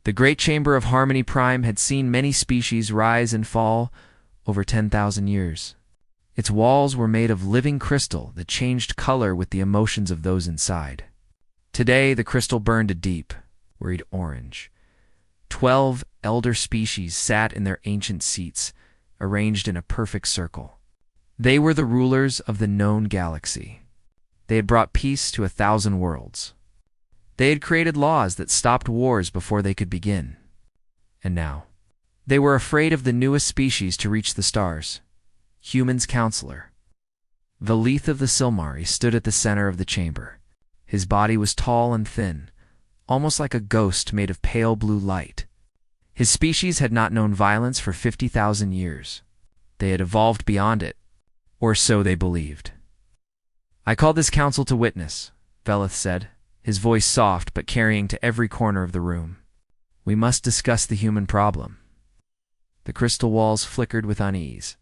The Great Chamber of Harmony Prime had seen many species rise and fall over 10,000 years. Its walls were made of living crystal that changed color with the emotions of those inside. Today, the crystal burned a deep, worried orange. 12 elder species sat in their ancient seats, arranged in a perfect circle. They were the rulers of the known galaxy. They had brought peace to 1,000 worlds. They had created laws that stopped wars before they could begin. And now, they were afraid of the newest species to reach the stars. Human's counselor. Velith of the Silmari stood at the center of the chamber. His body was tall and thin, almost like a ghost made of pale blue light. His species had not known violence for 50,000 years. They had evolved beyond it, or so they believed. "I call this council to witness," Velith said, his voice soft but carrying to every corner of the room. "We must discuss the human problem." The crystal walls flickered with unease.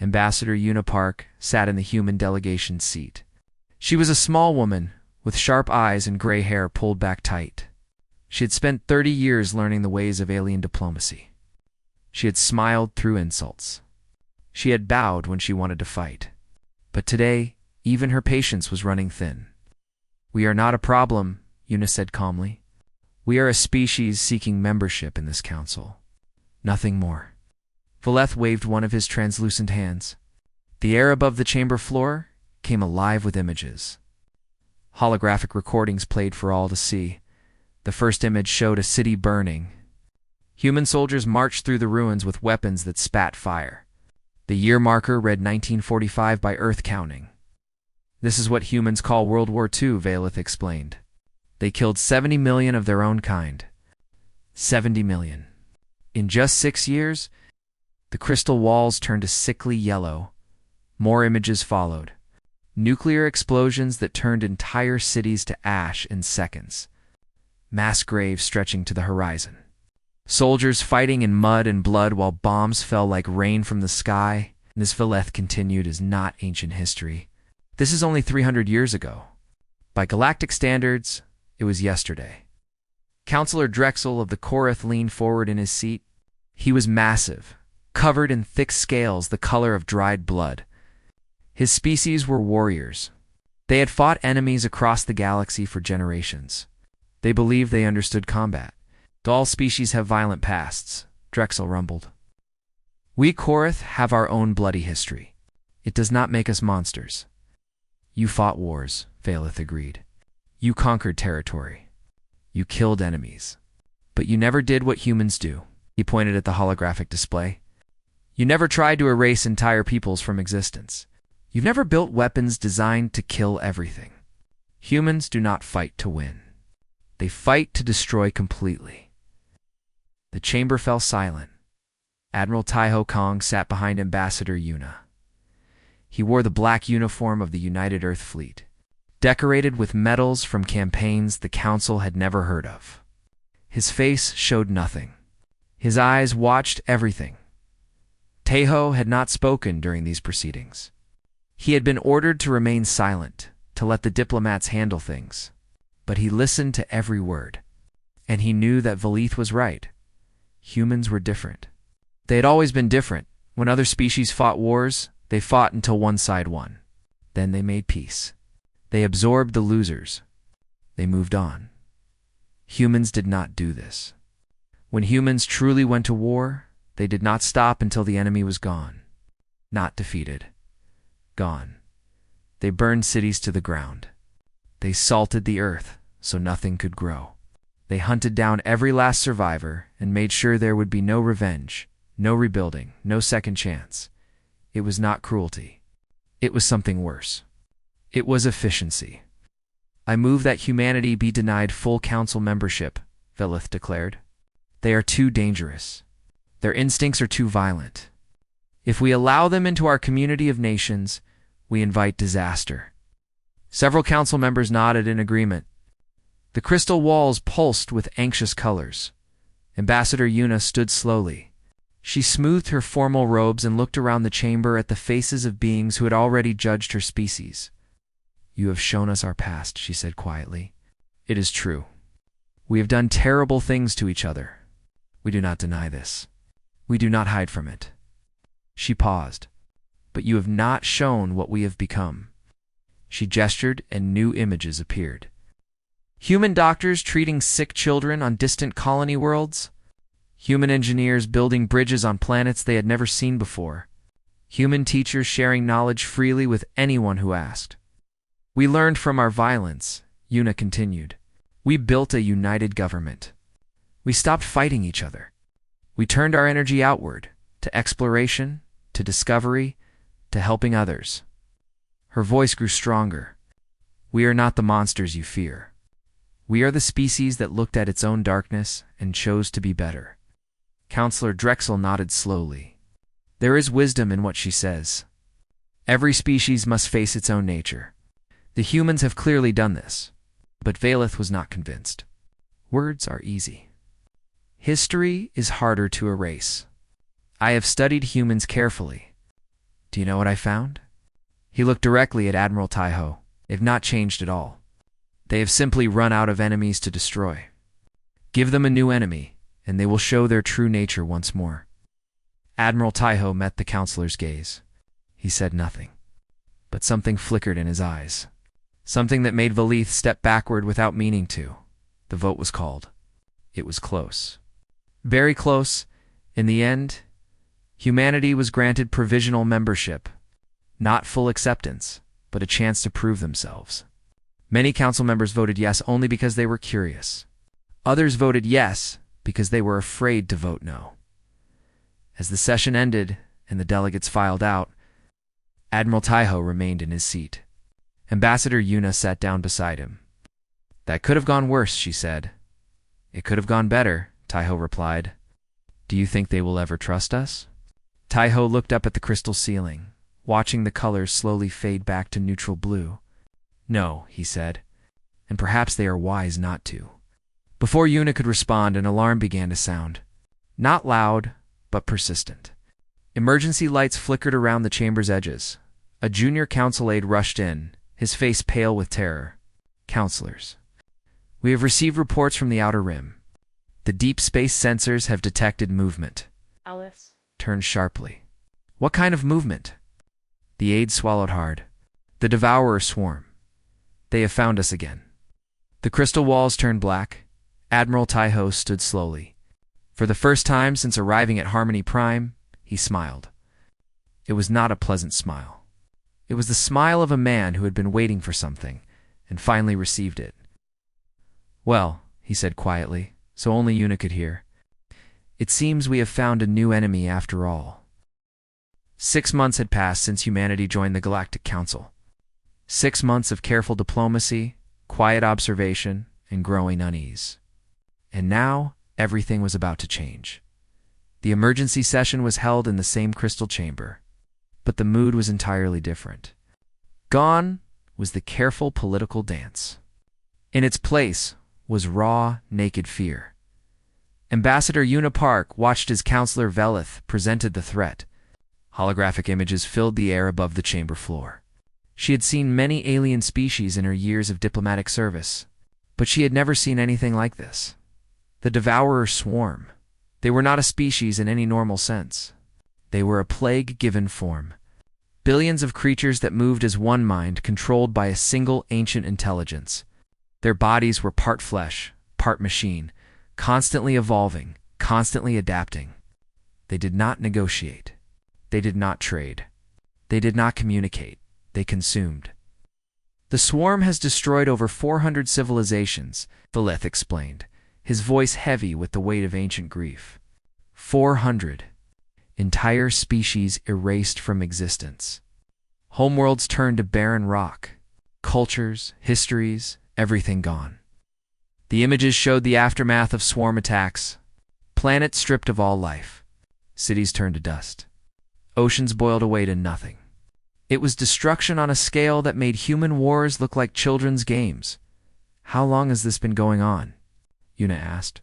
Ambassador Una Park sat in the human delegation seat. She was a small woman with sharp eyes and gray hair pulled back tight. She had spent 30 years learning the ways of alien diplomacy. She had smiled through insults. She had bowed when she wanted to fight. But today, even her patience was running thin. "We are not a problem," Una said calmly. "We are a species seeking membership in this council. Nothing more." Velith waved one of his translucent hands. The air above the chamber floor came alive with images. Holographic recordings played for all to see. The first image showed a city burning. Human soldiers marched through the ruins with weapons that spat fire. The year marker read 1945 by Earth counting. "This is what humans call World War II, Velith explained. They killed 70 million of their own kind. 70 million. In just 6 years, the crystal walls turned a sickly yellow. More images followed. Nuclear explosions that turned entire cities to ash in seconds. Mass graves stretching to the horizon. Soldiers fighting in mud and blood while bombs fell like rain from the sky. This, Velith continued, is not ancient history. This is only 300 years ago. By galactic standards, it was yesterday. Counselor Drexel of the Korath leaned forward in his seat. He was massive, covered in thick scales the color of dried blood. His species were warriors. They had fought enemies across the galaxy for generations. They believed they understood combat. "All species have violent pasts," Drexel rumbled. "We Korath have our own bloody history. It does not make us monsters." "You fought wars," Velith agreed. "You conquered territory. You killed enemies. But you never did what humans do." He pointed at the holographic display. "You never tried to erase entire peoples from existence. You've never built weapons designed to kill everything. Humans do not fight to win. They fight to destroy completely." The chamber fell silent. Admiral Taiho Kong sat behind Ambassador Una. He wore the black uniform of the United Earth Fleet, decorated with medals from campaigns the Council had never heard of. His face showed nothing. His eyes watched everything. Taiho had not spoken during these proceedings. He had been ordered to remain silent, to let the diplomats handle things. But he listened to every word. And he knew that Velith was right. Humans were different. They had always been different. When other species fought wars, they fought until one side won. Then they made peace. They absorbed the losers. They moved on. Humans did not do this. When humans truly went to war, they did not stop until the enemy was gone. Not defeated. Gone. They burned cities to the ground. They salted the earth so nothing could grow. They hunted down every last survivor and made sure there would be no revenge, no rebuilding, no second chance. It was not cruelty. It was something worse. It was efficiency. "I move that humanity be denied full council membership," Velith declared. "They are too dangerous. Their instincts are too violent. If we allow them into our community of nations, we invite disaster." Several council members nodded in agreement. The crystal walls pulsed with anxious colors. Ambassador Una stood slowly. She smoothed her formal robes and looked around the chamber at the faces of beings who had already judged her species. "You have shown us our past," she said quietly. "It is true. We have done terrible things to each other. We do not deny this. We do not hide from it. She paused. But you have not shown what we have become. She gestured, and new images appeared. Human doctors treating sick children on distant colony worlds. Human engineers building bridges on planets they had never seen before. Human teachers sharing knowledge freely with anyone who asked. We learned from our violence, Yuna continued. We built a united government. We stopped fighting each other. We turned our energy outward, to exploration, to discovery, to helping others. Her voice grew stronger. We are not the monsters you fear. We are the species that looked at its own darkness and chose to be better. Counselor Drexel nodded slowly. There is wisdom in what she says. Every species must face its own nature. The humans have clearly done this, but Valeth was not convinced. Words are easy. History is harder to erase. I have studied humans carefully. Do you know what I found? He looked directly at Admiral Taiho. They've not changed at all. They have simply run out of enemies to destroy. Give them a new enemy, and they will show their true nature once more. Admiral Taiho met the counselor's gaze. He said nothing, but something flickered in his eyes. Something that made Valeth step backward without meaning to. The vote was called. It was close. Very close. In the end, humanity was granted provisional membership. Not full acceptance, but a chance to prove themselves. Many council members voted yes only because they were curious. Others voted yes because they were afraid to vote no. As the session ended and the delegates filed out, Admiral Taiho remained in his seat. Ambassador Yuna sat down beside him. That could have gone worse, she said. It could have gone better, Taiho replied. Do you think they will ever trust us? Taiho looked up at the crystal ceiling, watching the colors slowly fade back to neutral blue. No, he said, and perhaps they are wise not to. Before Yuna could respond, an alarm began to sound. Not loud, but persistent. Emergency lights flickered around the chamber's edges. A junior council aide rushed in, his face pale with terror. Counselors. We have received reports from the Outer Rim. The deep space sensors have detected movement. Alice turned sharply. What kind of movement? The aide swallowed hard. The Devourer swarm. They have found us again. The crystal walls turned black. Admiral Taiho stood slowly. For the first time since arriving at Harmony Prime, he smiled. It was not a pleasant smile. It was the smile of a man who had been waiting for something, and finally received it. Well, he said quietly, so only Yuna could hear. It seems we have found a new enemy after all. 6 months had passed since humanity joined the Galactic Council. 6 months of careful diplomacy, quiet observation, and growing unease. And now, everything was about to change. The emergency session was held in the same crystal chamber, but the mood was entirely different. Gone was the careful political dance. In its place was raw, naked fear. Ambassador Yuna Park watched as Counselor Veleth presented the threat. Holographic images filled the air above the chamber floor. She had seen many alien species in her years of diplomatic service, but she had never seen anything like this. The Devourer swarm. They were not a species in any normal sense. They were a plague-given form. Billions of creatures that moved as one mind, controlled by a single ancient intelligence. Their bodies were part flesh, part machine, constantly evolving, constantly adapting. They did not negotiate. They did not trade. They did not communicate. They consumed. The swarm has destroyed over 400 civilizations, Valeth explained, his voice heavy with the weight of ancient grief. 400. Entire species erased from existence. Homeworlds turned to barren rock. Cultures, histories, everything gone. The images showed the aftermath of swarm attacks. Planets stripped of all life. Cities turned to dust. Oceans boiled away to nothing. It was destruction on a scale that made human wars look like children's games. How long has this been going on? Yuna asked.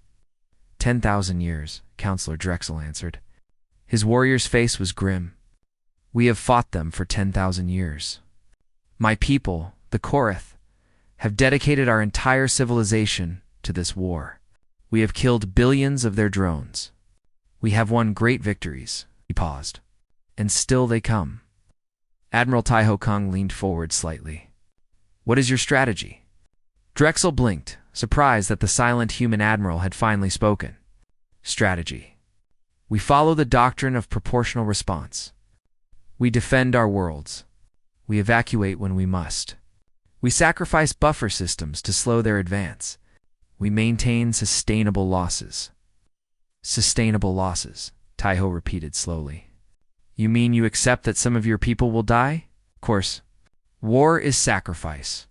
10,000 years, Counselor Drexel answered. His warrior's face was grim. We have fought them for 10,000 years. My people, the Korath, have dedicated our entire civilization to this war. We have killed billions of their drones. We have won great victories." He paused. "And still they come." Admiral Taiho Kung leaned forward slightly. "What is your strategy?" Drexel blinked, surprised that the silent human admiral had finally spoken. "Strategy. We follow the doctrine of proportional response. We defend our worlds. We evacuate when we must. We sacrifice buffer systems to slow their advance. We maintain sustainable losses." "Sustainable losses," Taiho repeated slowly. "You mean you accept that some of your people will die?" "Of course. War is sacrifice.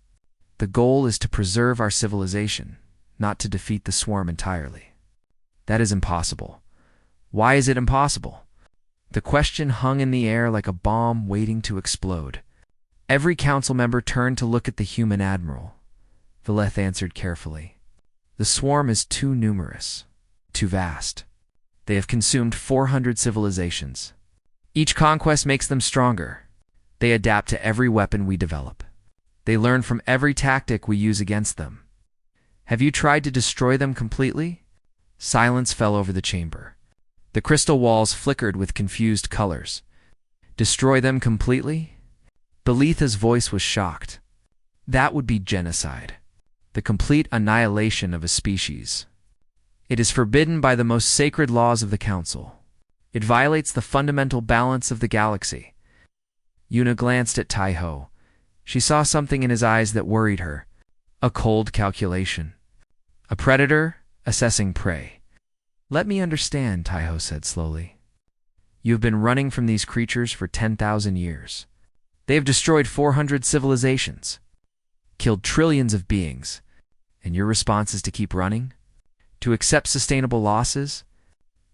The goal is to preserve our civilization, not to defeat the swarm entirely." "That is impossible." "Why is it impossible?" The question hung in the air like a bomb waiting to explode. Every council member turned to look at the human admiral. Veleth answered carefully. "The swarm is too numerous, too vast. They have consumed 400 civilizations. Each conquest makes them stronger. They adapt to every weapon we develop. They learn from every tactic we use against them. Have you tried to destroy them completely?" Silence fell over the chamber. The crystal walls flickered with confused colors. "Destroy them completely?" Beletha's voice was shocked. "That would be genocide. The complete annihilation of a species. It is forbidden by the most sacred laws of the Council. It violates the fundamental balance of the galaxy." Yuna glanced at Taiho. She saw something in his eyes that worried her. A cold calculation. A predator assessing prey. "Let me understand," Taiho said slowly. "You have been running from these creatures for 10,000 years. They have destroyed 400 civilizations, killed trillions of beings, and your response is to keep running? To accept sustainable losses?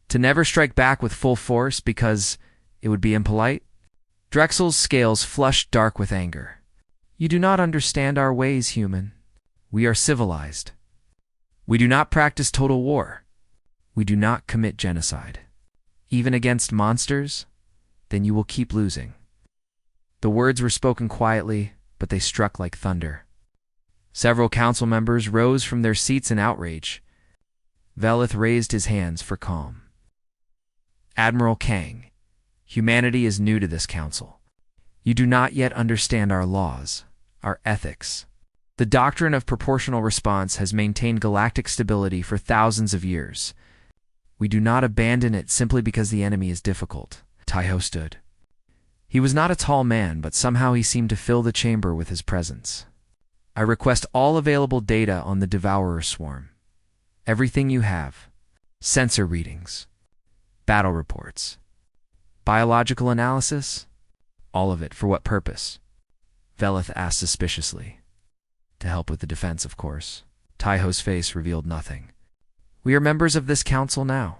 To never strike back with full force because it would be impolite?" Drexel's scales flushed dark with anger. "You do not understand our ways, human. We are civilized. We do not practice total war. We do not commit genocide. Even against monsters? Then you will keep losing." The words were spoken quietly, but they struck like thunder. Several council members rose from their seats in outrage. Veleth raised his hands for calm. "Admiral Kang, humanity is new to this council. You do not yet understand our laws, our ethics. The doctrine of proportional response has maintained galactic stability for thousands of years. We do not abandon it simply because the enemy is difficult." Taiho stood. He was not a tall man, but somehow he seemed to fill the chamber with his presence. "I request all available data on the Devourer swarm. Everything you have. Sensor readings. Battle reports. Biological analysis. All of it. For what purpose?" Veleth asked suspiciously. "To help with the defense, of course." Taiho's face revealed nothing. "We are members of this council now.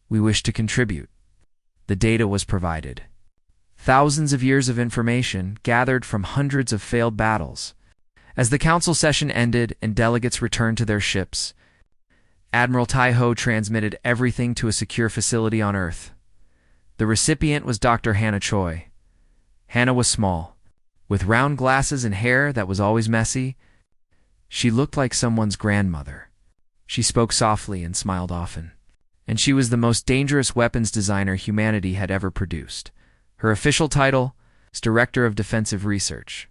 We wish to contribute." The data was provided. Thousands of years of information gathered from hundreds of failed battles. As the council session ended and delegates returned to their ships, Admiral Taiho transmitted everything to a secure facility on Earth. The recipient was Dr. Hannah Choi. Hannah was small, with round glasses and hair that was always messy. She looked like someone's grandmother. She spoke softly and smiled often. And she was the most dangerous weapons designer humanity had ever produced. Her official title is Director of Defensive Research.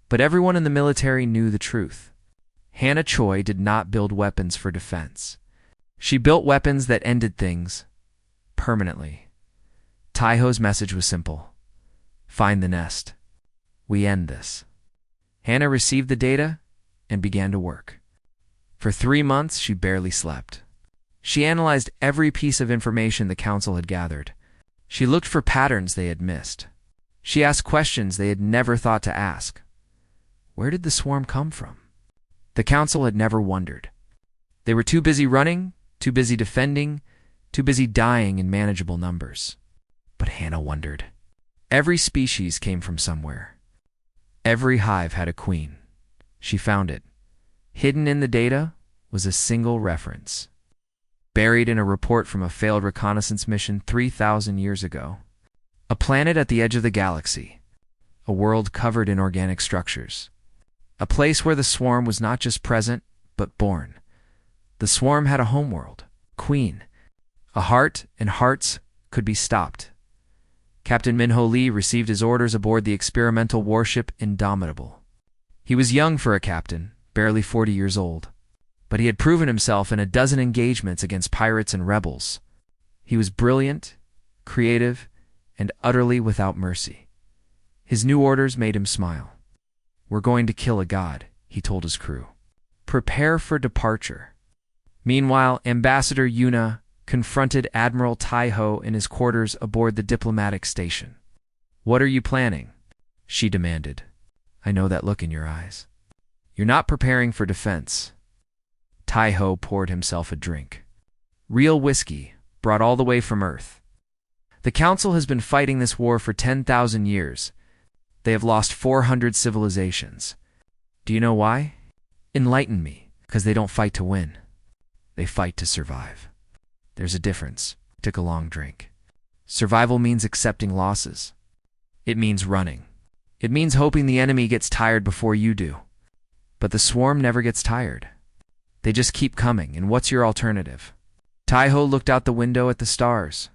But everyone in the military knew the truth. Hannah Choi did not build weapons for defense. She built weapons that ended things permanently. Taiho's message was simple. Find the nest. We end this. Hannah received the data and began to work. For 3 months, she barely slept. She analyzed every piece of information the council had gathered. She looked for patterns they had missed. She asked questions they had never thought to ask. Where did the swarm come from? The council had never wondered. They were too busy running, too busy defending, too busy dying in manageable numbers. But Hannah wondered. Every species came from somewhere. Every hive had a queen. She found it. Hidden in the data was a single reference. Buried in a report from a failed reconnaissance mission 3,000 years ago. A planet at the edge of the galaxy. A world covered in organic structures. A place where the swarm was not just present, but born. The swarm had a homeworld, Queen. A heart and hearts could be stopped. Captain Minho Lee received his orders aboard the experimental warship Indomitable. He was young for a captain, barely 40 years old, but he had proven himself in a dozen engagements against pirates and rebels. He was brilliant, creative, and utterly without mercy. His new orders made him smile. "We're going to kill a god," he told his crew. "Prepare for departure." Meanwhile, Ambassador Yuna confronted Admiral Tai-Ho in his quarters aboard the diplomatic station. "What are you planning?" she demanded. "I know that look in your eyes. You're not preparing for defense." Tai-Ho poured himself a drink. Real whiskey, brought all the way from Earth. "The Council has been fighting this war for 10,000 years. They have lost 400 civilizations. Do you know why? Enlighten me. Because they don't fight to win. They fight to survive. There's a difference." Took a long drink. "Survival means accepting losses. It means running. It means hoping the enemy gets tired before you do. But the swarm never gets tired. They just keep coming, and what's your alternative?" Tai-Ho looked out the window at the stars.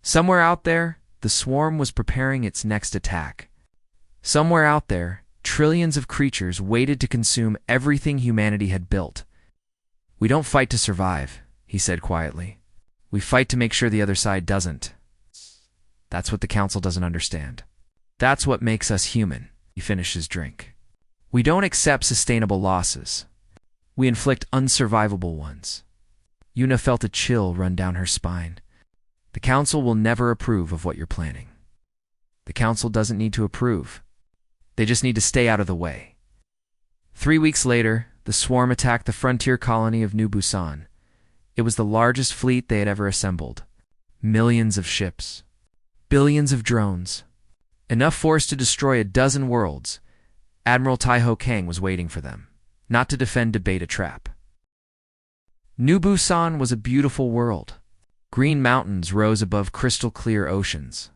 Somewhere out there, the swarm was preparing its next attack. Somewhere out there, trillions of creatures waited to consume everything humanity had built. "We don't fight to survive," he said quietly. "We fight to make sure the other side doesn't. That's what the Council doesn't understand. That's what makes us human." He finished his drink. "We don't accept sustainable losses. We inflict unsurvivable ones." Yuna felt a chill run down her spine. "The Council will never approve of what you're planning." "The Council doesn't need to approve. They just need to stay out of the way." 3 weeks later, the swarm attacked the frontier colony of New Busan. It was the largest fleet they had ever assembled. Millions of ships. Billions of drones. Enough force to destroy a dozen worlds. Admiral Tai-Ho Kang was waiting for them, not to defend Debate a trap. New Busan was a beautiful world. Green mountains rose above crystal-clear oceans.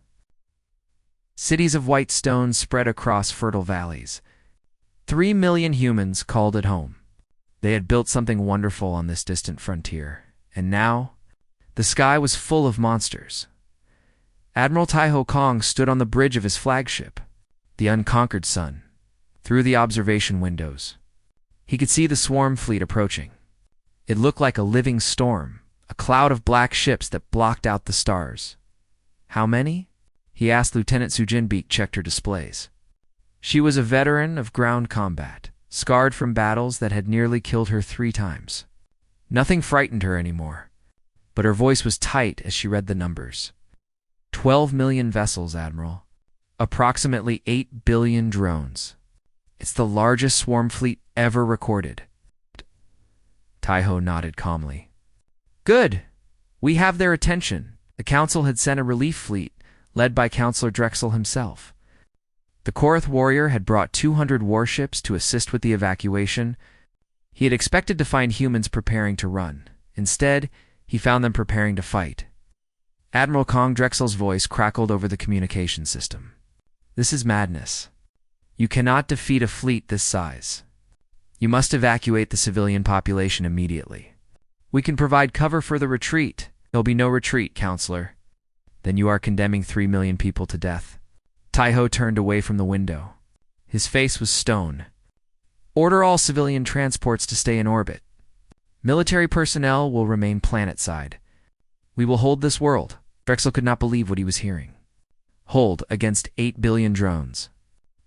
Cities of white stone spread across fertile valleys. 3 million humans called it home. They had built something wonderful on this distant frontier, and now the sky was full of monsters. Admiral Tai-Ho Kang stood on the bridge of his flagship, the Unconquered Sun, through the observation windows. He could see the swarm fleet approaching. It looked like a living storm, a cloud of black ships that blocked out the stars. "How many?" he asked. Lieutenant Sujin Beek checked her displays. She was a veteran of ground combat, scarred from battles that had nearly killed her 3 times. Nothing frightened her anymore, but her voice was tight as she read the numbers. 12 million vessels, Admiral. Approximately 8 billion drones. It's the largest swarm fleet ever recorded. Tai-Ho nodded calmly. "Good. We have their attention." The Council had sent a relief fleet, led by Counselor Drexel himself. The Korath warrior had brought 200 warships to assist with the evacuation. He had expected to find humans preparing to run. Instead, he found them preparing to fight. Admiral Kong Drexel's voice crackled over the communication system. "This is madness. You cannot defeat a fleet this size. You must evacuate the civilian population immediately. We can provide cover for the retreat." "There'll be no retreat, Counselor." "Then you are condemning 3 million people to death." Tai-Ho turned away from the window. His face was stone. "Order all civilian transports to stay in orbit. Military personnel will remain planetside. We will hold this world." Drexel could not believe what he was hearing. "Hold against 8 billion drones.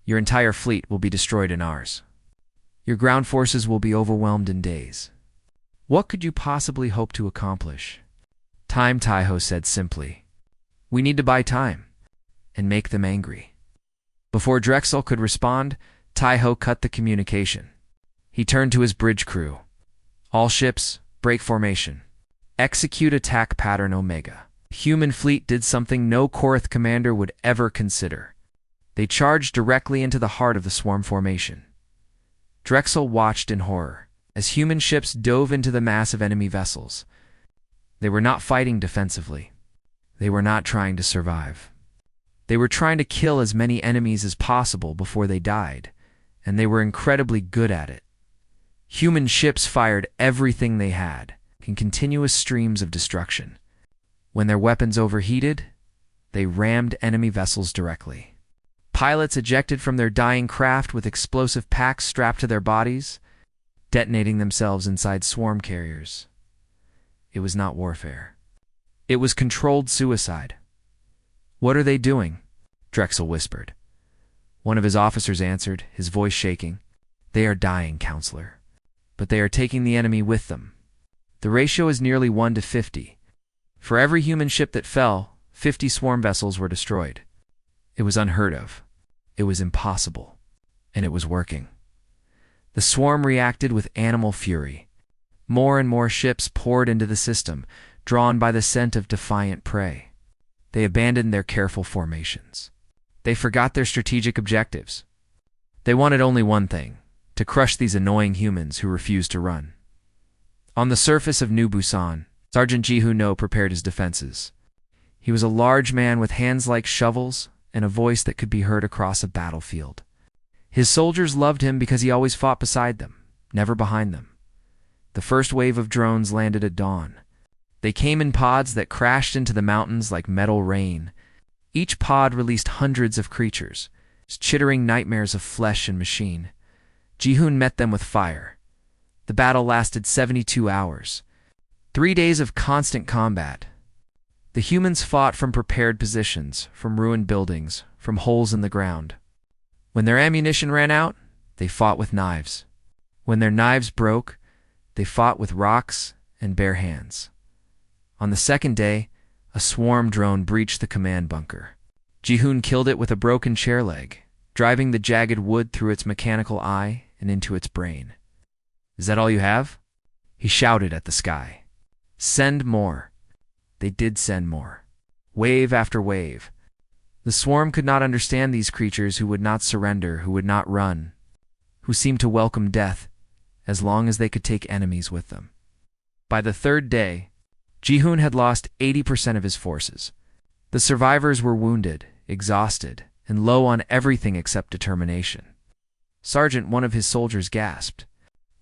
Your entire fleet will be destroyed in ours. Your ground forces will be overwhelmed in days. What could you possibly hope to accomplish?" "Time," Tai-Ho said simply. "We need to buy time and make them angry." Before Drexel could respond, Tai-Ho cut the communication. He turned to his bridge crew. "All ships, break formation. Execute attack pattern Omega." Human fleet did something no Korath commander would ever consider. They charged directly into the heart of the swarm formation. Drexel watched in horror as human ships dove into the mass of enemy vessels. They were not fighting defensively. They were not trying to survive. They were trying to kill as many enemies as possible before they died, and they were incredibly good at it. Human ships fired everything they had in continuous streams of destruction. When their weapons overheated, they rammed enemy vessels directly. Pilots ejected from their dying craft with explosive packs strapped to their bodies, detonating themselves inside swarm carriers. It was not warfare. It was controlled suicide. "What are they doing?" Drexel whispered. One of his officers answered, his voice shaking. "They are dying, counselor. But they are taking the enemy with them. The ratio is nearly 1 to 50. For every human ship that fell, 50 swarm vessels were destroyed." It was unheard of. It was impossible. And it was working. The swarm reacted with animal fury. More and more ships poured into the system, drawn by the scent of defiant prey. They abandoned their careful formations. They forgot their strategic objectives. They wanted only one thing: to crush these annoying humans who refused to run. On the surface of New Busan, Sergeant Ji-Hoon No prepared his defenses. He was a large man with hands like shovels and a voice that could be heard across a battlefield. His soldiers loved him because he always fought beside them, never behind them. The first wave of drones landed at dawn. They came in pods that crashed into the mountains like metal rain. Each pod released hundreds of creatures, chittering nightmares of flesh and machine. Ji-Hoon met them with fire. The battle lasted 72 hours. 3 days of constant combat. The humans fought from prepared positions, from ruined buildings, from holes in the ground. When their ammunition ran out, they fought with knives. When their knives broke, they fought with rocks and bare hands. On the second day, a swarm drone breached the command bunker. Ji-Hoon killed it with a broken chair leg, driving the jagged wood through its mechanical eye and into its brain. "Is that all you have?" He shouted at the sky. "Send more." They did send more. Wave after wave. The swarm could not understand these creatures who would not surrender, who would not run, who seemed to welcome death as long as they could take enemies with them. By the third day, Ji-Hoon had lost 80% of his forces. The survivors were wounded, exhausted, and low on everything except determination. Sergeant, one of his soldiers, gasped,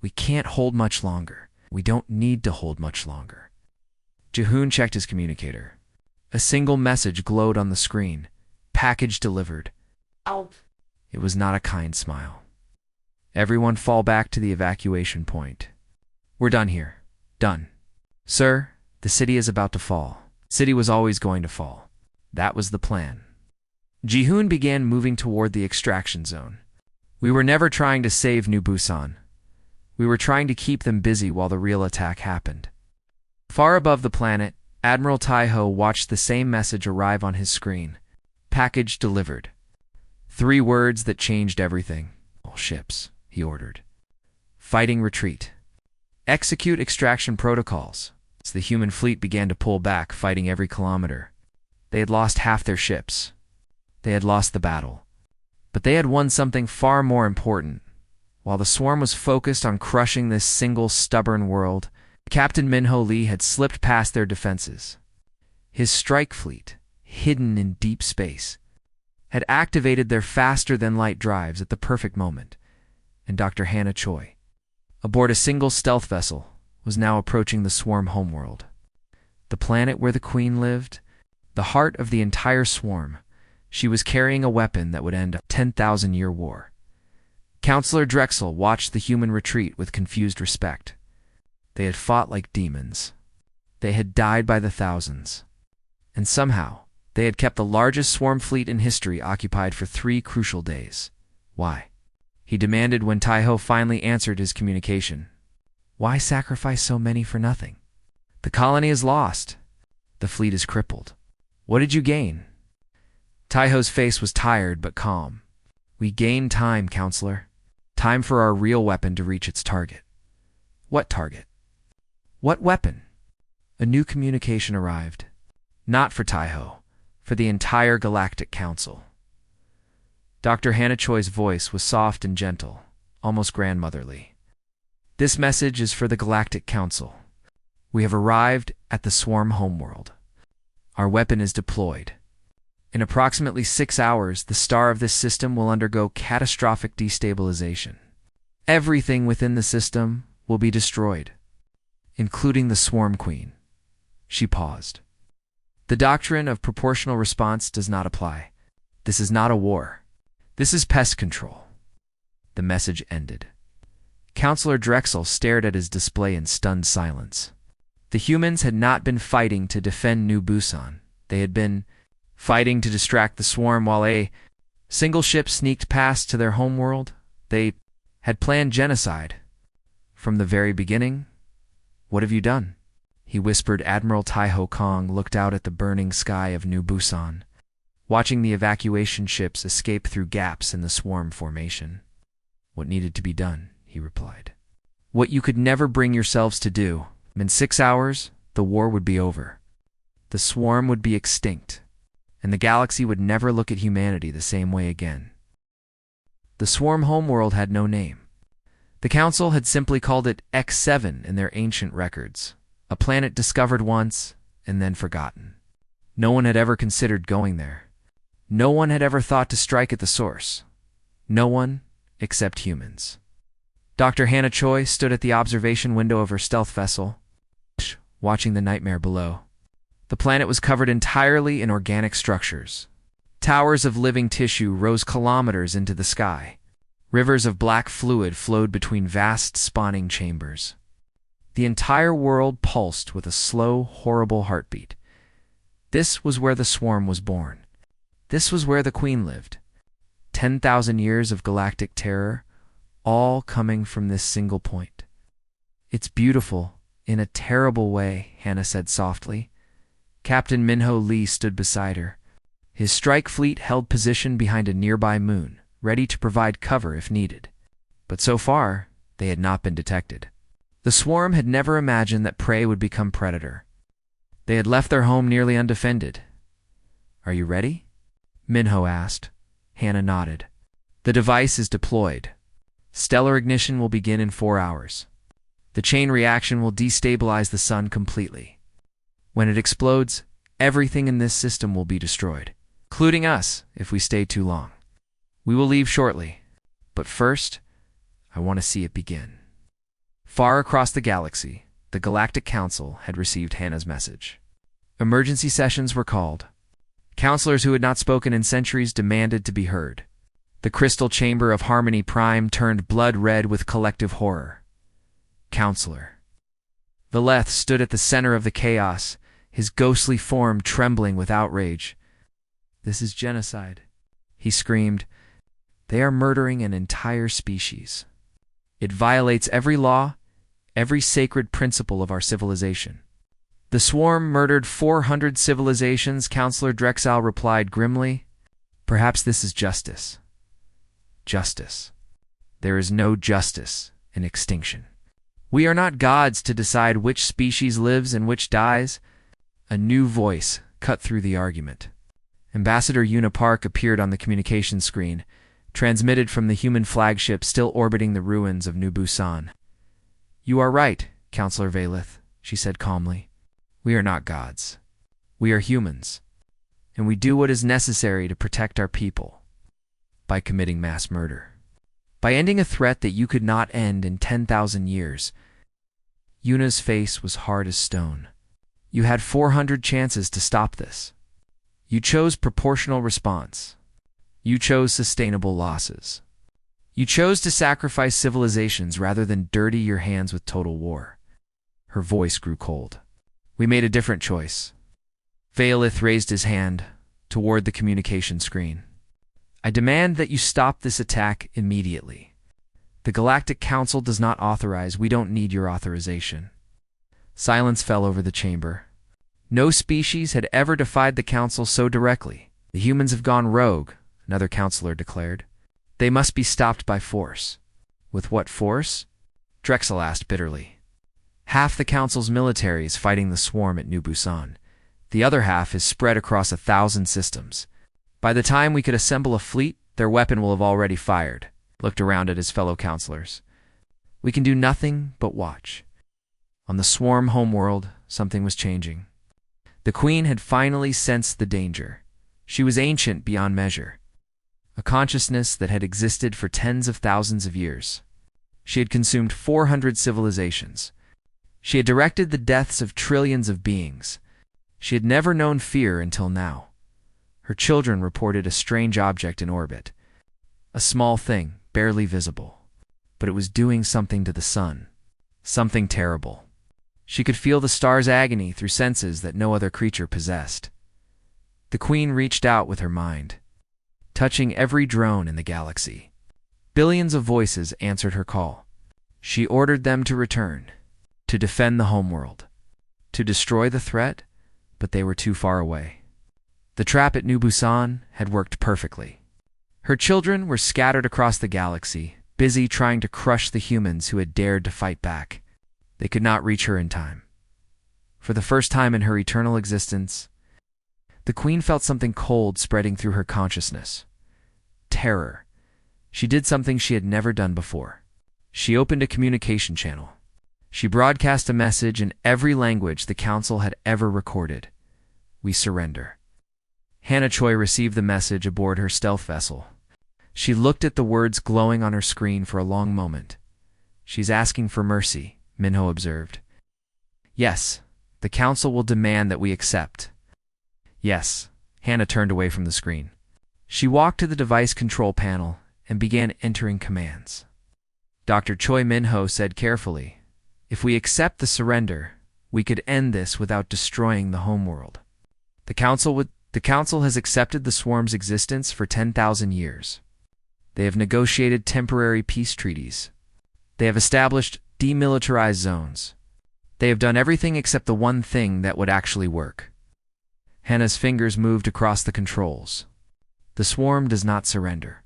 "We can't hold much longer. We don't need to hold much longer." Ji-Hoon checked his communicator. A single message glowed on the screen. "Package delivered." Ow. It was not a kind smile. "Everyone fall back to the evacuation point. We're done here. Done. Sir, the city is about to fall. City was always going to fall. That was the plan." Ji-Hoon began moving toward the extraction zone. "We were never trying to save New Busan. We were trying to keep them busy while the real attack happened." Far above the planet, Admiral Tai-Ho watched the same message arrive on his screen. "Package delivered." 3 words that changed everything. "All ships," he ordered. "Fighting retreat. Execute extraction protocols." As the human fleet began to pull back, fighting every kilometer. They had lost half their ships. They had lost the battle. But they had won something far more important. While the swarm was focused on crushing this single stubborn world, Captain Minho Lee had slipped past their defenses. His strike fleet, hidden in deep space, had activated their faster-than-light drives at the perfect moment, and Dr. Hannah Choi, aboard a single stealth vessel, was now approaching the swarm homeworld. The planet where the Queen lived, the heart of the entire swarm. She was carrying a weapon that would end a 10,000-year war. Counselor Drexel watched the human retreat with confused respect. They had fought like demons. They had died by the thousands. And somehow, they had kept the largest swarm fleet in history occupied for 3 crucial days. Why? He demanded when Tai-Ho finally answered his communication. "Why sacrifice so many for nothing? The colony is lost. The fleet is crippled. What did you gain?" Tai-Ho's face was tired but calm. "We gained time, Counselor. Time for our real weapon to reach its target." "What target? What weapon?" A new communication arrived. Not for Tai-Ho, for the entire Galactic Council. Dr. Hannah Choi's voice was soft and gentle, almost grandmotherly. "This message is for the Galactic Council. We have arrived at the swarm homeworld. Our weapon is deployed. In approximately 6 hours, the star of this system will undergo catastrophic destabilization. Everything within the system will be destroyed, including the Swarm Queen. She paused. The doctrine of proportional response does not apply. This is not a war. This is pest control. The message ended. Counselor Drexel stared at his display in stunned silence. The humans had not been fighting to defend New Busan. They had been fighting to distract the swarm while a single ship sneaked past to their homeworld. They had planned genocide. From the very beginning, what have you done? He whispered. Admiral Tai Ho Kong looked out at the burning sky of New Busan, watching the evacuation ships escape through gaps in the swarm formation. What needed to be done, he replied. What you could never bring yourselves to do. In 6 hours, the war would be over. The swarm would be extinct, and the galaxy would never look at humanity the same way again. The swarm homeworld had no name. The Council had simply called it X7 in their ancient records, a planet discovered once and then forgotten. No one had ever considered going there. No one had ever thought to strike at the source. No one except humans. Dr. Hannah Choi stood at the observation window of her stealth vessel, watching the nightmare below. The planet was covered entirely in organic structures. Towers of living tissue rose kilometers into the sky. Rivers of black fluid flowed between vast spawning chambers. The entire world pulsed with a slow, horrible heartbeat. This was where the swarm was born. This was where the Queen lived. 10,000 years of galactic terror, all coming from this single point. It's beautiful, in a terrible way, Hannah said softly. Captain Minho Lee stood beside her. His strike fleet held position behind a nearby moon, ready to provide cover if needed. But so far, they had not been detected. The swarm had never imagined that prey would become predator. They had left their home nearly undefended. Are you ready? Minho asked. Hannah nodded. The device is deployed. Stellar ignition will begin in 4 hours. The chain reaction will destabilize the sun completely. When it explodes, everything in this system will be destroyed, including us if we stay too long. We will leave shortly, but first, I want to see it begin. Far across the galaxy, the Galactic Council had received Hannah's message. Emergency sessions were called. Counselors who had not spoken in centuries demanded to be heard. The crystal chamber of Harmony Prime turned blood red with collective horror. Counselor. Veleth stood at the center of the chaos, his ghostly form trembling with outrage. This is genocide, he screamed. They are murdering an entire species. It violates every law, every sacred principle of our civilization. The swarm murdered 400 civilizations, Counselor Drexel replied grimly. Perhaps this is justice. Justice. There is no justice in extinction. We are not gods to decide which species lives and which dies. A new voice cut through the argument. Ambassador Yuna Park appeared on the communication screen, transmitted from the human flagship still orbiting the ruins of New Busan. You are right, Counselor Veleth, she said calmly. We are not gods. We are humans, and we do what is necessary to protect our people. By committing mass murder. By ending a threat that you could not end in 10,000 years. Yuna's face was hard as stone. You had 400 chances to stop this. You chose proportional response. You chose sustainable losses. You chose to sacrifice civilizations rather than dirty your hands with total war. Her voice grew cold. We made a different choice. Veleth raised his hand toward the communication screen. I demand that you stop this attack immediately. The Galactic Council does not authorize. We don't need your authorization. Silence fell over the chamber. No species had ever defied the Council so directly. The humans have gone rogue, another counselor declared. They must be stopped by force. With what force? Drexel asked bitterly. Half the Council's military is fighting the swarm at New Busan. The other half is spread across 1,000 systems. By the time we could assemble a fleet, their weapon will have already fired. Looked around at his fellow counselors. We can do nothing but watch. On the swarm homeworld, something was changing. The Queen had finally sensed the danger. She was ancient beyond measure. A consciousness that had existed for tens of thousands of years. She had consumed 400 civilizations. She had directed the deaths of trillions of beings. She had never known fear until now. Her children reported a strange object in orbit. A small thing, barely visible. But it was doing something to the sun. Something terrible. She could feel the star's agony through senses that no other creature possessed. The Queen reached out with her mind, touching every drone in the galaxy. Billions of voices answered her call. She ordered them to return, to defend the homeworld, to destroy the threat, but they were too far away. The trap at New Busan had worked perfectly. Her children were scattered across the galaxy, busy trying to crush the humans who had dared to fight back. They could not reach her in time. For the first time in her eternal existence, the Queen felt something cold spreading through her consciousness. Terror. She did something she had never done before. She opened a communication channel. She broadcast a message in every language the Council had ever recorded. We surrender. Hannah Choi received the message aboard her stealth vessel. She looked at the words glowing on her screen for a long moment. She's asking for mercy, Minho observed. Yes, the Council will demand that we accept. Yes, Hannah turned away from the screen. She walked to the device control panel and began entering commands. Dr. Choi Minho said carefully, "If we accept the surrender, we could end this without destroying the homeworld. The Council has accepted the swarm's existence for 10,000 years. They have negotiated temporary peace treaties. They have established demilitarized zones. They have done everything except the one thing that would actually work." Hannah's fingers moved across the controls. The swarm does not surrender.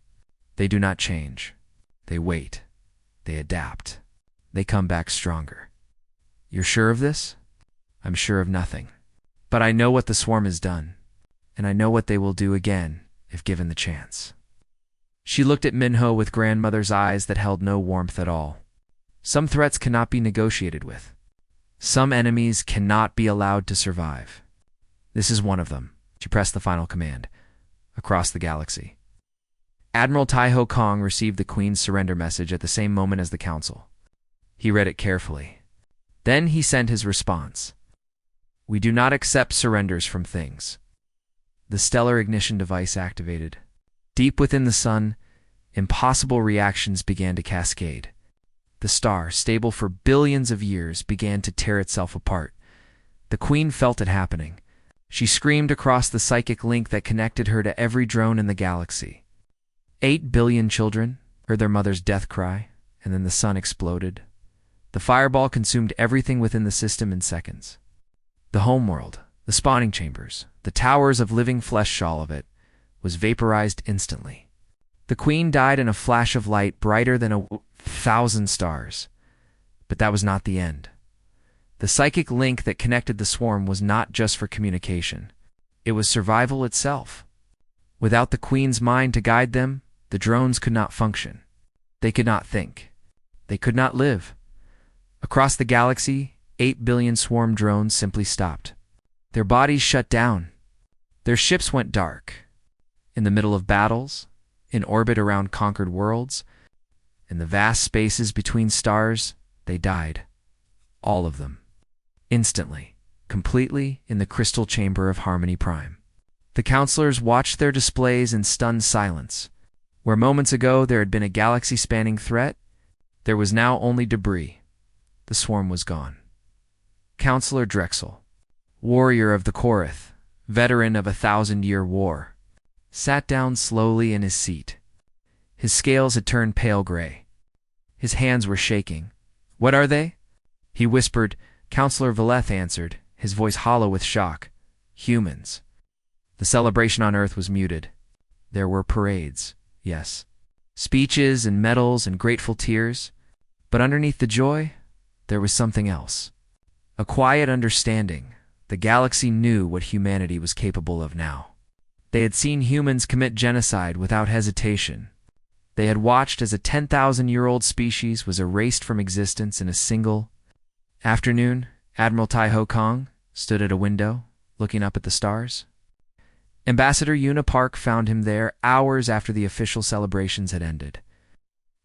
They do not change. They wait. They adapt. They come back stronger. You're sure of this? I'm sure of nothing. But I know what the swarm has done, and I know what they will do again if given the chance. She looked at Minho with grandmother's eyes that held no warmth at all. Some threats cannot be negotiated with. Some enemies cannot be allowed to survive. This is one of them. She pressed the final command. Across the galaxy. Admiral Tai Ho Kong received the Queen's surrender message at the same moment as the Council. He read it carefully. Then he sent his response. We do not accept surrenders from things. The stellar ignition device activated. Deep within the sun, impossible reactions began to cascade. The star, stable for billions of years, began to tear itself apart. The Queen felt it happening. She screamed across the psychic link that connected her to every drone in the galaxy. 8 billion children heard their mother's death cry, and then the sun exploded. The fireball consumed everything within the system in seconds. The homeworld, the spawning chambers, the towers of living flesh, all of it, was vaporized instantly. The Queen died in a flash of light brighter than 1,000 stars. But that was not the end. The psychic link that connected the swarm was not just for communication. It was survival itself. Without the Queen's mind to guide them, the drones could not function. They could not think. They could not live. Across the galaxy, 8 billion swarm drones simply stopped. Their bodies shut down. Their ships went dark. In the middle of battles, in orbit around conquered worlds, in the vast spaces between stars, they died. All of them. Instantly, completely, in the crystal chamber of Harmony Prime. The counselors watched their displays in stunned silence. Where moments ago there had been a galaxy-spanning threat, there was now only debris. The swarm was gone. Counselor Drexel, warrior of the Korath, veteran of 1,000-year war, sat down slowly in his seat. His scales had turned pale gray. His hands were shaking. "What are they?" he whispered. Counselor Valeth answered, his voice hollow with shock. "Humans." The celebration on Earth was muted. There were parades, yes. Speeches and medals and grateful tears. But underneath the joy, there was something else. A quiet understanding. The galaxy knew what humanity was capable of now. They had seen humans commit genocide without hesitation. They had watched as a 10,000-year-old species was erased from existence in a single afternoon. Admiral Tai Ho Kong stood at a window, looking up at the stars. Ambassador Yuna Park found him there hours after the official celebrations had ended.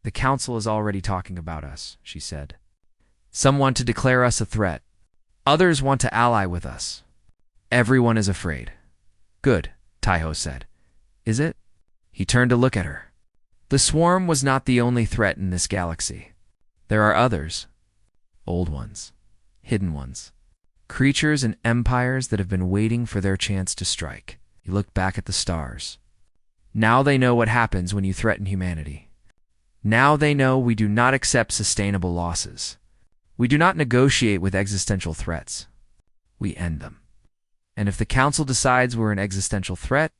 The council is already talking about us, she said. Some want to declare us a threat. Others want to ally with us. Everyone is afraid. Good, Taiho said. Is it? He turned to look at her. The swarm was not the only threat in this galaxy. There are others. Old ones. Hidden ones. Creatures and empires that have been waiting for their chance to strike. He looked back at the stars. Now they know what happens when you threaten humanity. Now they know we do not accept sustainable losses. We do not negotiate with existential threats. We end them. And if the council decides we're an existential threat,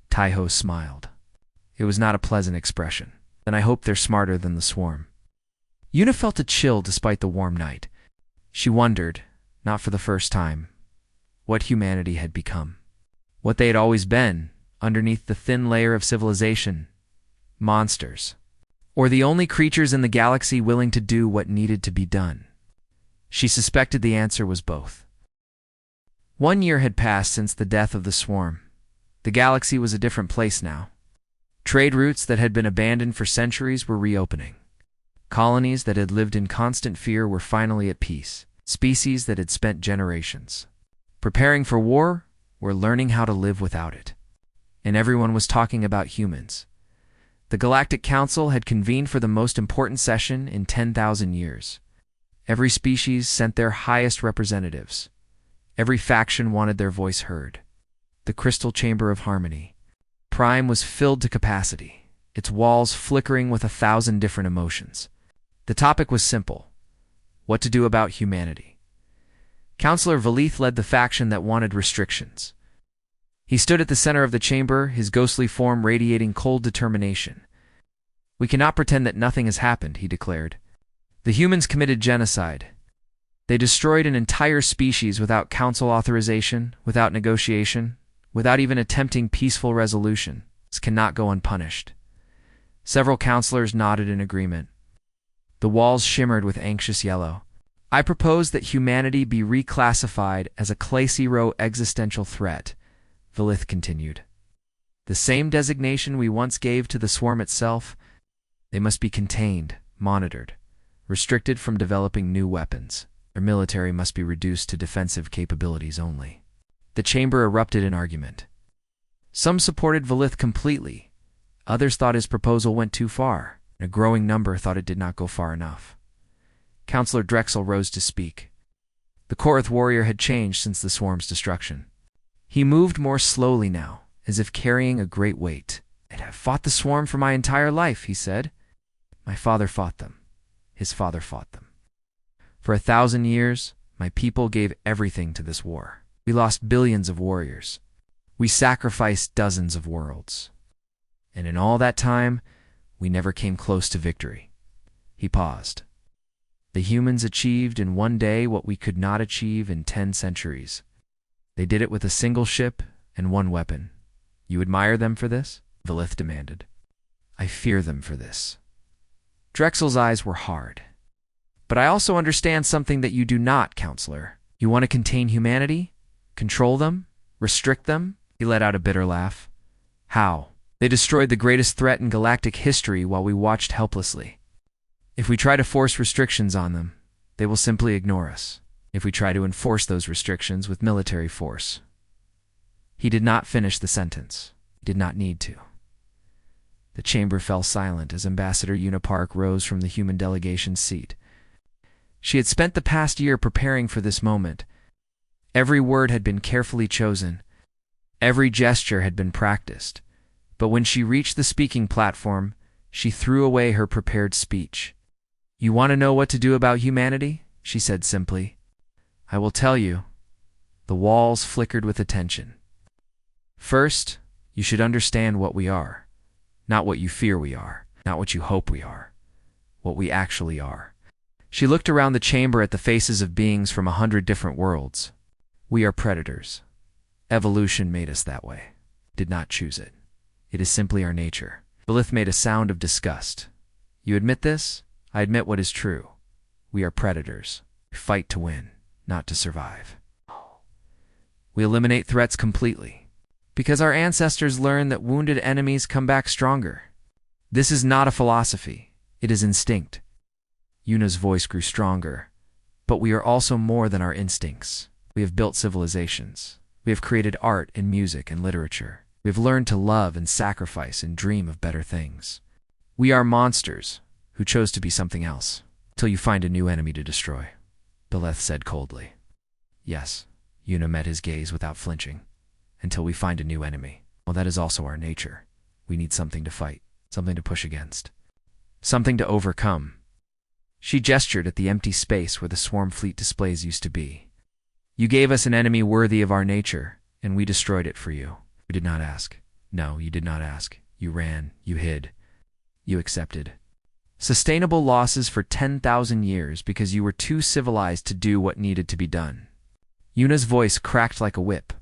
Taiho smiled. It was not a pleasant expression. Then I hope they're smarter than the swarm. Yuna felt a chill despite the warm night. She wondered, not for the first time, what humanity had become. What they had always been, underneath the thin layer of civilization. Monsters. Or the only creatures in the galaxy willing to do what needed to be done. She suspected the answer was both. 1 year had passed since the death of the swarm. The galaxy was a different place now. Trade routes that had been abandoned for centuries were reopening. Colonies that had lived in constant fear were finally at peace. Species that had spent generations preparing for war were learning how to live without it. And everyone was talking about humans. The Galactic Council had convened for the most important session in 10,000 years. Every species sent their highest representatives. Every faction wanted their voice heard. The crystal chamber of harmony. Prime was filled to capacity, its walls flickering with 1,000 different emotions. The topic was simple: what to do about humanity. Counselor Valith led the faction that wanted restrictions. He stood at the center of the chamber, his ghostly form radiating cold determination. We cannot pretend that nothing has happened, he declared. The humans committed genocide. They destroyed an entire species without council authorization, without negotiation, without even attempting peaceful resolution. This cannot go unpunished. Several counselors nodded in agreement. The walls shimmered with anxious yellow. I propose that humanity be reclassified as a class 0 existential threat, Valith continued. The same designation we once gave to the swarm itself. They must be contained, monitored, restricted from developing new weapons. Their military must be reduced to defensive capabilities only. The chamber erupted in argument. Some supported Valith completely. Others thought his proposal went too far. A growing number thought it did not go far enough. Counselor Drexel rose to speak. The Korath warrior had changed since the swarm's destruction. He moved more slowly now, as if carrying a great weight. I have fought the swarm for my entire life, he said. My father fought them. His father fought them. For 1,000 years, my people gave everything to this war. We lost billions of warriors. We sacrificed dozens of worlds. And in all that time, we never came close to victory. He paused. The humans achieved in 1 day what we could not achieve in 10 centuries. They did it with a single ship and 1 weapon. You admire them for this? Valith demanded. I fear them for this. Drexel's eyes were hard. But I also understand something that you do not, Counselor. You want to contain humanity? Control them? Restrict them? He let out a bitter laugh. How? They destroyed the greatest threat in galactic history while we watched helplessly. If we try to force restrictions on them, they will simply ignore us. If we try to enforce those restrictions with military force. He did not finish the sentence. He did not need to. The chamber fell silent as Ambassador Yuna Park rose from the human delegation's seat. She had spent the past year preparing for this moment. Every word had been carefully chosen. Every gesture had been practiced. But when she reached the speaking platform, she threw away her prepared speech. You want to know what to do about humanity? She said simply. I will tell you. The walls flickered with attention. First, you should understand what we are. Not what you fear we are. Not what you hope we are. What we actually are. She looked around the chamber at the faces of beings from 100 different worlds. We are predators. Evolution made us that way. Did not choose it. It is simply our nature. Valith made a sound of disgust. You admit this? I admit what is true. We are predators. We fight to win, not to survive. We eliminate threats completely. Because our ancestors learned that wounded enemies come back stronger. This is not a philosophy. It is instinct. Yuna's voice grew stronger. But we are also more than our instincts. We have built civilizations. We have created art and music and literature. We have learned to love and sacrifice and dream of better things. We are monsters who chose to be something else. Till you find a new enemy to destroy, Beleth said coldly. Yes, Yuna met his gaze without flinching. Until we find a new enemy. Well, that is also our nature. We need something to fight, something to push against, something to overcome. She gestured at the empty space where the swarm fleet displays used to be. You gave us an enemy worthy of our nature, and we destroyed it for you. You did not ask. No, you did not ask. You ran, you hid, you accepted. Sustainable losses for 10,000 years because you were too civilized to do what needed to be done. Yuna's voice cracked like a whip.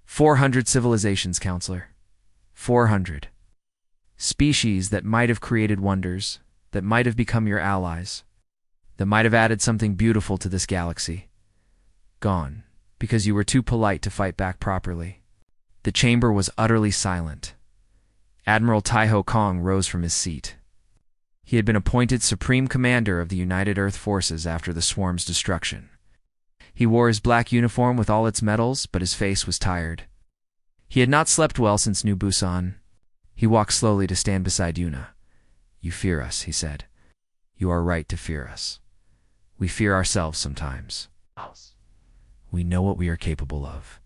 400 civilizations, counselor. 400. Species that might have created wonders, that might have become your allies, that might have added something beautiful to this galaxy. Gone, because you were too polite to fight back properly. The chamber was utterly silent. Admiral Taiho Kong rose from his seat. He had been appointed Supreme Commander of the United Earth Forces after the swarm's destruction. He wore his black uniform with all its medals, but his face was tired. He had not slept well since New Busan. He walked slowly to stand beside Yuna. You fear us, he said. You are right to fear us. We fear ourselves sometimes. We know what we are capable of.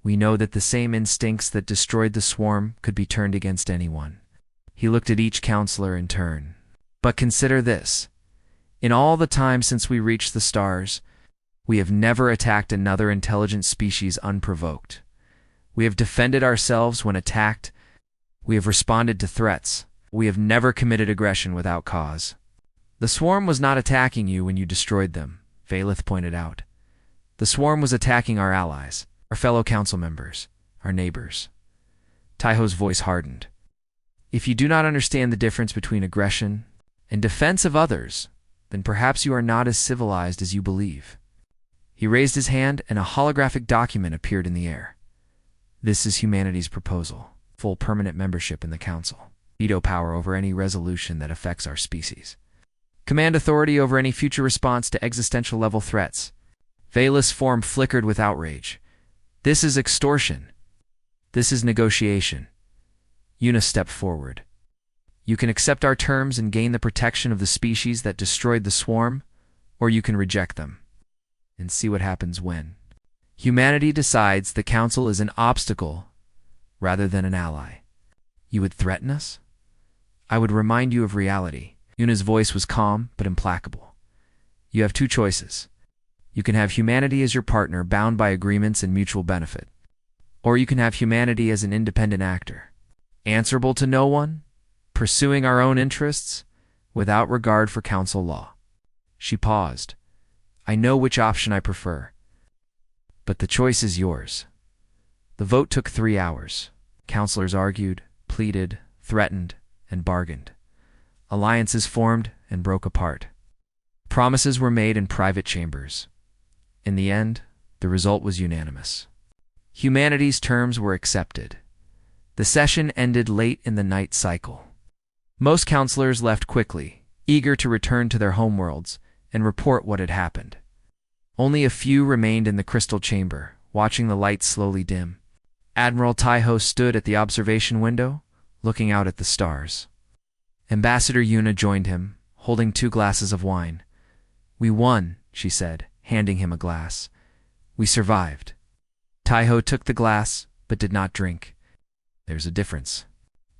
We know that the same instincts that destroyed the swarm could be turned against anyone. He looked at each counselor in turn. But consider this. In all the time since we reached the stars, we have never attacked another intelligent species unprovoked. We have defended ourselves when attacked. We have responded to threats. We have never committed aggression without cause. The swarm was not attacking you when you destroyed them, Valeth pointed out. The swarm was attacking our allies, our fellow council members, our neighbors. Taiho's voice hardened. If you do not understand the difference between aggression and defense of others, then perhaps you are not as civilized as you believe. He raised his hand and a holographic document appeared in the air. This is humanity's proposal, full permanent membership in the council, veto power over any resolution that affects our species, command authority over any future response to existential level threats. Valeth's form flickered with outrage. This is extortion. This is negotiation. Yuna stepped forward. You can accept our terms and gain the protection of the species that destroyed the swarm, or you can reject them and see what happens when. Humanity decides the council is an obstacle rather than an ally. You would threaten us? I would remind you of reality. Yuna's voice was calm but implacable. You have two choices. You can have humanity as your partner bound by agreements and mutual benefit. Or you can have humanity as an independent actor, answerable to no one, pursuing our own interests, without regard for council law. She paused. I know which option I prefer. But the choice is yours. The vote took 3 hours. Councilors argued, pleaded, threatened, and bargained. Alliances formed and broke apart. Promises were made in private chambers. In the end, the result was unanimous. Humanity's terms were accepted. The session ended late in the night cycle. Most counselors left quickly, eager to return to their homeworlds and report what had happened. Only a few remained in the crystal chamber, watching the lights slowly dim. Admiral Taiho stood at the observation window, looking out at the stars. Ambassador Yuna joined him, holding 2 glasses of wine. We won, she said, handing him a glass. We survived. Taiho took the glass, but did not drink. There's a difference.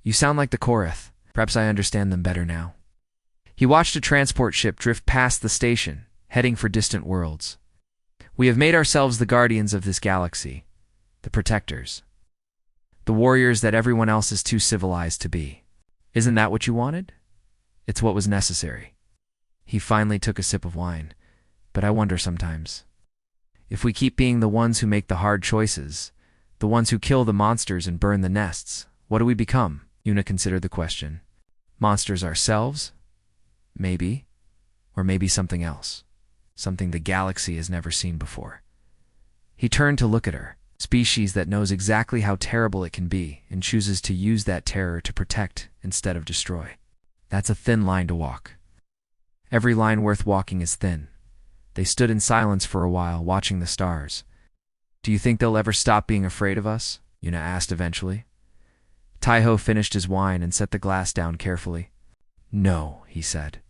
You sound like the Korath. Perhaps I understand them better now. He watched a transport ship drift past the station, heading for distant worlds. We have made ourselves the guardians of this galaxy, the protectors, the warriors that everyone else is too civilized to be. Isn't that what you wanted? It's what was necessary. He finally took a sip of wine, but I wonder sometimes. If we keep being the ones who make the hard choices, the ones who kill the monsters and burn the nests, what do we become? Yuna considered the question. Monsters ourselves? Maybe. Or maybe something else. Something the galaxy has never seen before. He turned to look at her, species that knows exactly how terrible it can be and chooses to use that terror to protect instead of destroy. That's a thin line to walk. Every line worth walking is thin. They stood in silence for a while, watching the stars. Do you think they'll ever stop being afraid of us? Yuna asked eventually. Taiho finished his wine and set the glass down carefully. No, he said.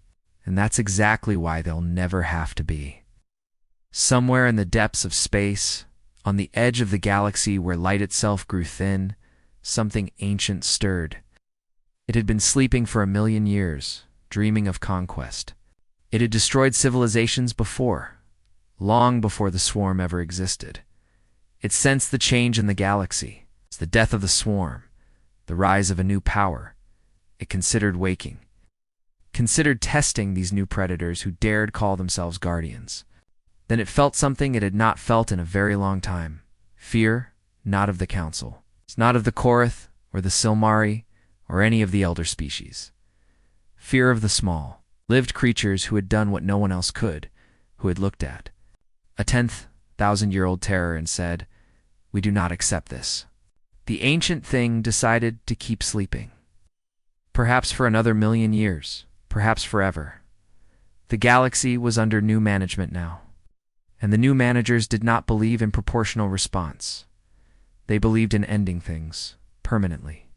And that's exactly why they'll never have to be. Somewhere in the depths of space, on the edge of the galaxy where light itself grew thin, something ancient stirred. It had been sleeping for 1,000,000 years, dreaming of conquest. It had destroyed civilizations before, long before the swarm ever existed. It sensed the change in the galaxy, the death of the swarm, the rise of a new power. It considered waking, considered testing these new predators who dared call themselves guardians. Then it felt something it had not felt in a very long time. Fear, not of the Council. It's not of the Korath, or the Silmari, or any of the elder species. Fear of the small, lived creatures who had done what no one else could, who had looked at a 10,000-year-old terror and said, "We do not accept this." The ancient thing decided to keep sleeping. Perhaps for another 1,000,000 years, perhaps forever. The galaxy was under new management now. And the new managers did not believe in proportional response. They believed in ending things permanently.